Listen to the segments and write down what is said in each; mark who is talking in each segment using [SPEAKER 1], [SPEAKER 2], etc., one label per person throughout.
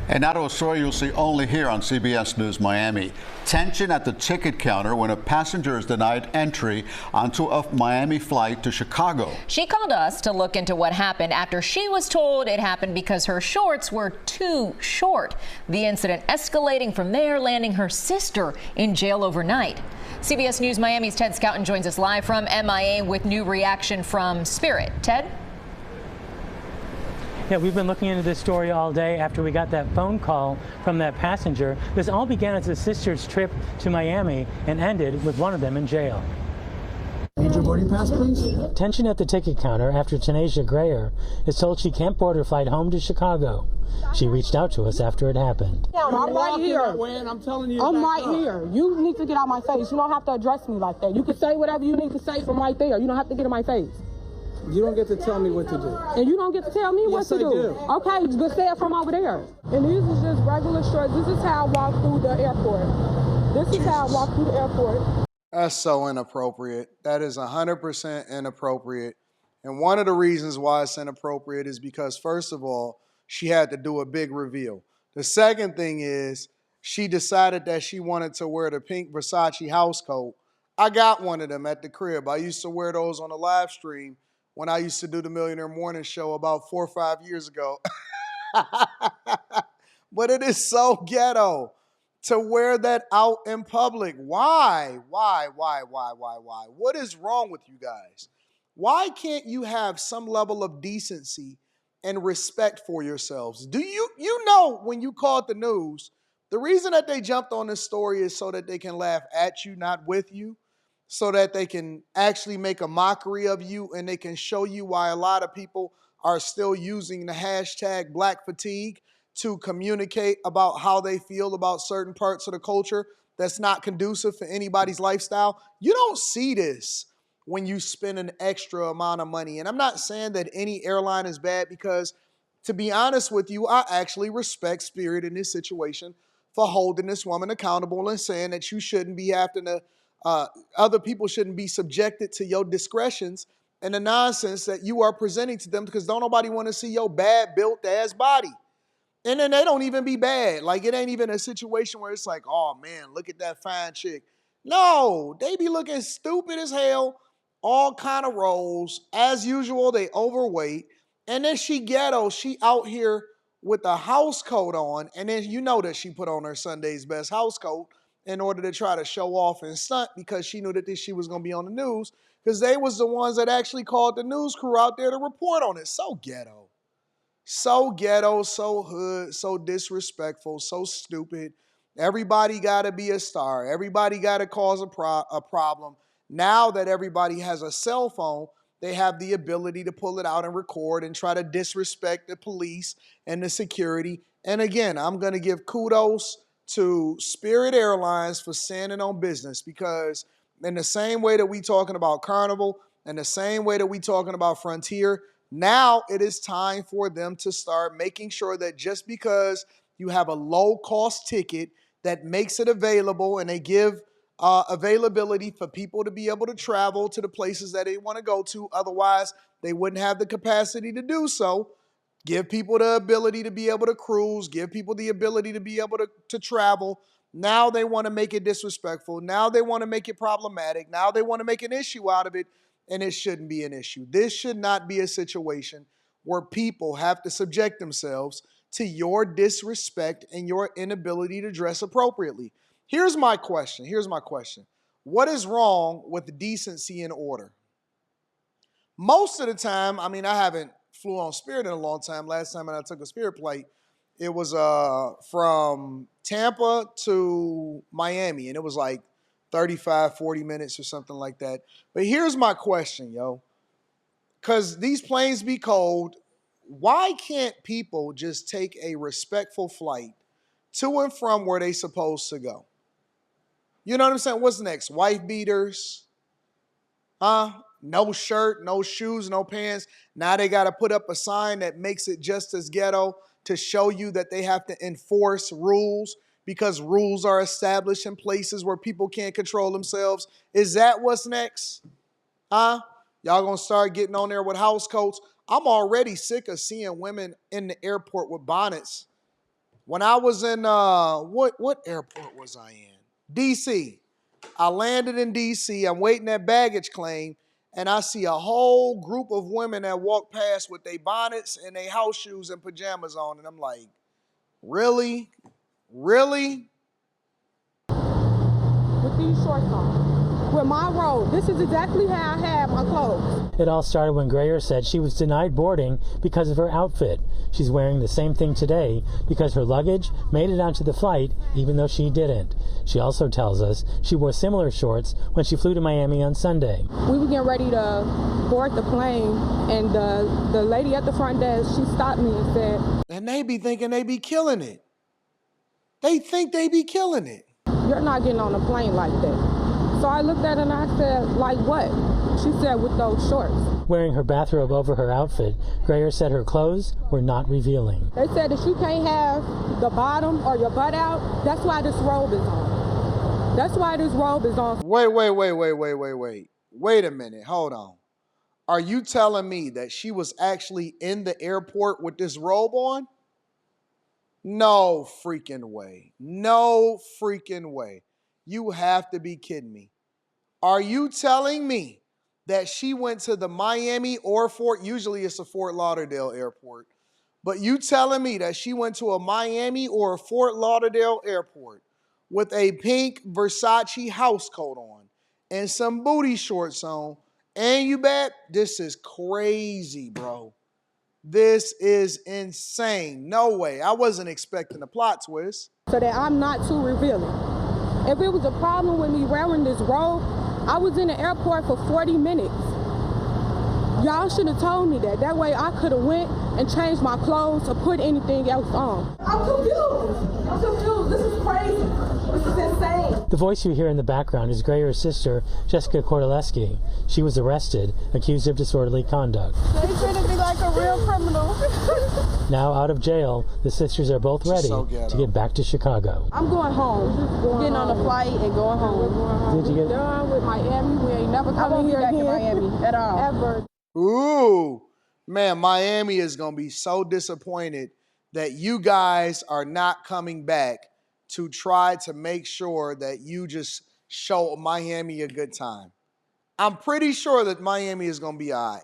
[SPEAKER 1] And now to a story you'll see only here on CBS News Miami. Tension at the ticket counter when a passenger is denied entry onto a Miami flight to Chicago.
[SPEAKER 2] She called us to look into what happened after she was told it happened because her shorts were too short. The incident escalating from there, landing her sister in jail overnight. CBS News Miami's Ted Scouten joins us live from MIA with new reaction from Spirit. Ted?
[SPEAKER 3] Yeah, we've been looking into this story all day after we got that phone call from that passenger. This all began as a sister's trip to Miami and ended with one of them in jail.
[SPEAKER 4] Need your boarding pass, please?
[SPEAKER 3] Tension at the ticket counter after Tanasia Grayer is told she can't board her flight home to Chicago. She reached out to us after it happened.
[SPEAKER 4] I'm right here. I'm telling you. I'm right here. You need to get out of my face. You don't have to address me like that. You can say whatever you need to say from right there. You don't have to get in my face.
[SPEAKER 5] You don't get to tell me what to do.
[SPEAKER 4] And you don't get to tell me what to do.
[SPEAKER 5] Do.
[SPEAKER 4] Okay, just say it from over there. And these is just regular shorts. This is how I walk through the airport. This is how I walk through the airport.
[SPEAKER 5] That's so inappropriate. That is 100% inappropriate. And one of the reasons why it's inappropriate is because, first of all, she had to do a big reveal. The second thing is she decided that she wanted to wear the pink Versace house coat. I got one of them at the crib. I used to wear those on the live stream when I used to do the Millionaire Morning Show about 4 or 5 years ago. But it is so ghetto to wear that out in public. Why? Why? What is wrong with you guys? Why can't you have some level of decency and respect for yourselves? Do you know when you called the news, the reason that they jumped on this story is so that they can laugh at you, not with you? So that they can actually make a mockery of you and they can show you why a lot of people are still using the hashtag Black fatigue to communicate about how they feel about certain parts of the culture that's not conducive for anybody's lifestyle. You don't see this when you spend an extra amount of money. And I'm not saying that any airline is bad because, to be honest with you, I actually respect Spirit in this situation for holding this woman accountable and saying that you shouldn't be having to other people shouldn't be subjected to your discretions and the nonsense that you are presenting to them because don't nobody want to see your bad built ass body. And then they don't even be bad. Like it ain't even a situation where it's like, oh man, look at that fine chick. No, they be looking stupid as hell, all kind of rolls. As usual, they overweight. And then she ghetto, she out here with a house coat on. And then you know that she put on her Sunday's best house coat in order to try to show off and stunt because she knew that she was going to be on the news because they was the ones that actually called the news crew out there to report on it. So ghetto. So ghetto, so hood, so disrespectful, so stupid. Everybody got to be a star. Everybody got to cause a problem. Now that everybody has a cell phone, they have the ability to pull it out and record and try to disrespect the police and the security. And again, I'm going to give kudos to Spirit Airlines for standing on business because in the same way that we talking about Carnival and the same way that we talking about Frontier, now it is time for them to start making sure that just because you have a low-cost ticket that makes it available and they give availability for people to be able to travel to the places that they want to go to, otherwise they wouldn't have the capacity to do so. Give people the ability to be able to cruise. Give people the ability to be able to travel. Now they want to make it disrespectful. Now they want to make it problematic. Now they want to make an issue out of it, and it shouldn't be an issue. This should not be a situation where people have to subject themselves to your disrespect and your inability to dress appropriately. Here's my question. What is wrong with decency and order? Most of the time, I mean, I haven't flew on Spirit in a long time. Last time I took a Spirit flight, it was from Tampa to Miami, and it was like 35, 40 minutes or something like that. But here's my question, yo. Because these planes be cold, why can't people just take a respectful flight to and from where they supposed to go? You know what I'm saying? What's next? Wife beaters? No shirt, no shoes, no pants. Now they got to put up a sign that makes it just as ghetto to show you that they have to enforce rules because rules are established in places where people can't control themselves. Is that what's next? Y'all gonna start getting on there with house coats? I'm already sick of seeing women in the airport with bonnets When I was in, what airport was I in? D.C. I landed in D.C. I'm waiting that baggage claim, and I see a whole group of women that walk past with their bonnets and their house shoes and pajamas on, and I'm like, really? Really?
[SPEAKER 4] With these shorts on. With my robe. This is exactly how I had my clothes.
[SPEAKER 3] It all started when Grayer said she was denied boarding because of her outfit. She's wearing the same thing today because her luggage made it onto the flight even though she didn't. She also tells us she wore similar shorts when she flew to Miami on Sunday.
[SPEAKER 4] We were getting ready to board the plane, and the lady at the front desk, she stopped me and said,
[SPEAKER 5] And they be thinking they be killing it. They think they be killing it.
[SPEAKER 4] "You're not getting on a plane like that." So I looked at her and I said, "Like what?" She said, "With those shorts."
[SPEAKER 3] Wearing her bathrobe over her outfit, Grayer said her clothes were not revealing.
[SPEAKER 4] They said that you can't have the bottom or your butt out. That's why this robe is on. That's why this robe is on.
[SPEAKER 5] Wait. Wait a minute. Hold on. Are you telling me that she was actually in the airport with this robe on? No freaking way. No freaking way. You have to be kidding me. Are you telling me that she went to the Miami or usually it's a Fort Lauderdale airport, but you telling me that she went to a Miami or a Fort Lauderdale airport with a pink Versace house coat on and some booty shorts on, and you bet? This is crazy, bro. This is insane. No way. I wasn't expecting a plot twist.
[SPEAKER 4] So that I'm not too revealing. If it was a problem with me wearing this robe, I was in the airport for 40 minutes. Y'all should have told me that. That way I could have went and changed my clothes or put anything else on. I'm confused. This is crazy. This is insane.
[SPEAKER 3] The voice you hear in the background is Grayer's sister, Jessica Kordaleski. She was arrested, accused of disorderly conduct.
[SPEAKER 4] They treated me like a real criminal.
[SPEAKER 3] Now out of jail, the sisters are both ready to get back to Chicago.
[SPEAKER 4] I'm going home. Getting on a flight and going home.
[SPEAKER 3] Did you get
[SPEAKER 4] done with Miami? We ain't never coming here again. Miami at all. Ever.
[SPEAKER 5] Ooh, man, Miami is going to be so disappointed that you guys are not coming back to try to make sure that you just show Miami a good time. I'm pretty sure that Miami is going to be all right.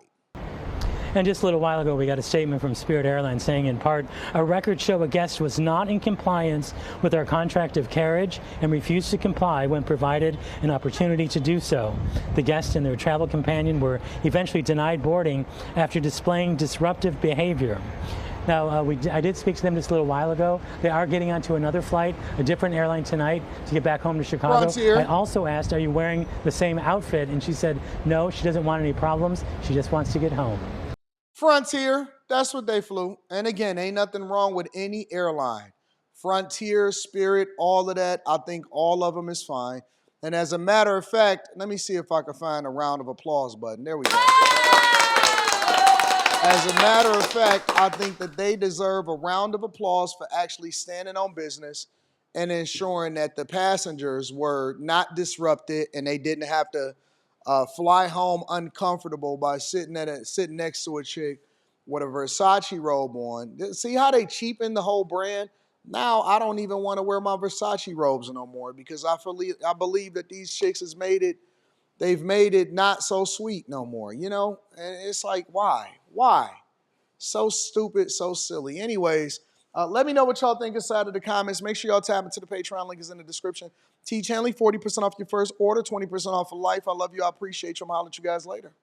[SPEAKER 3] And just a little while ago, we got a statement from Spirit Airlines saying, in part, our records show a guest was not in compliance with our contract of carriage and refused to comply when provided an opportunity to do so. The guest and their travel companion were eventually denied boarding after displaying disruptive behavior. Now, I did speak to them just a little while ago. They are getting onto another flight, a different airline tonight, to get back home to Chicago.
[SPEAKER 5] Frontier.
[SPEAKER 3] I also asked, are you wearing the same outfit? And she said, no, she doesn't want any problems. She just wants to get home.
[SPEAKER 5] Frontier, that's what they flew. And again, ain't nothing wrong with any airline. Frontier, Spirit, all of that, I think all of them is fine. And as a matter of fact, let me see if I can find a round of applause button. There we go. As a matter of fact, I think that they deserve a round of applause for actually standing on business and ensuring that the passengers were not disrupted and they didn't have to fly home uncomfortable by sitting next to a chick with a Versace robe on. See how they cheapen the whole brand? Now I don't even want to wear my Versace robes no more because I believe that these chicks they've made it not so sweet no more, you know? And it's like, why? Why? So stupid, so silly. Anyways, let me know what y'all think inside of the comments. Make sure y'all tap into the Patreon. Link is in the description. T. Chanley, 40% off your first order, 20% off for life. I love you. I appreciate you. I'm going to holler at you guys later.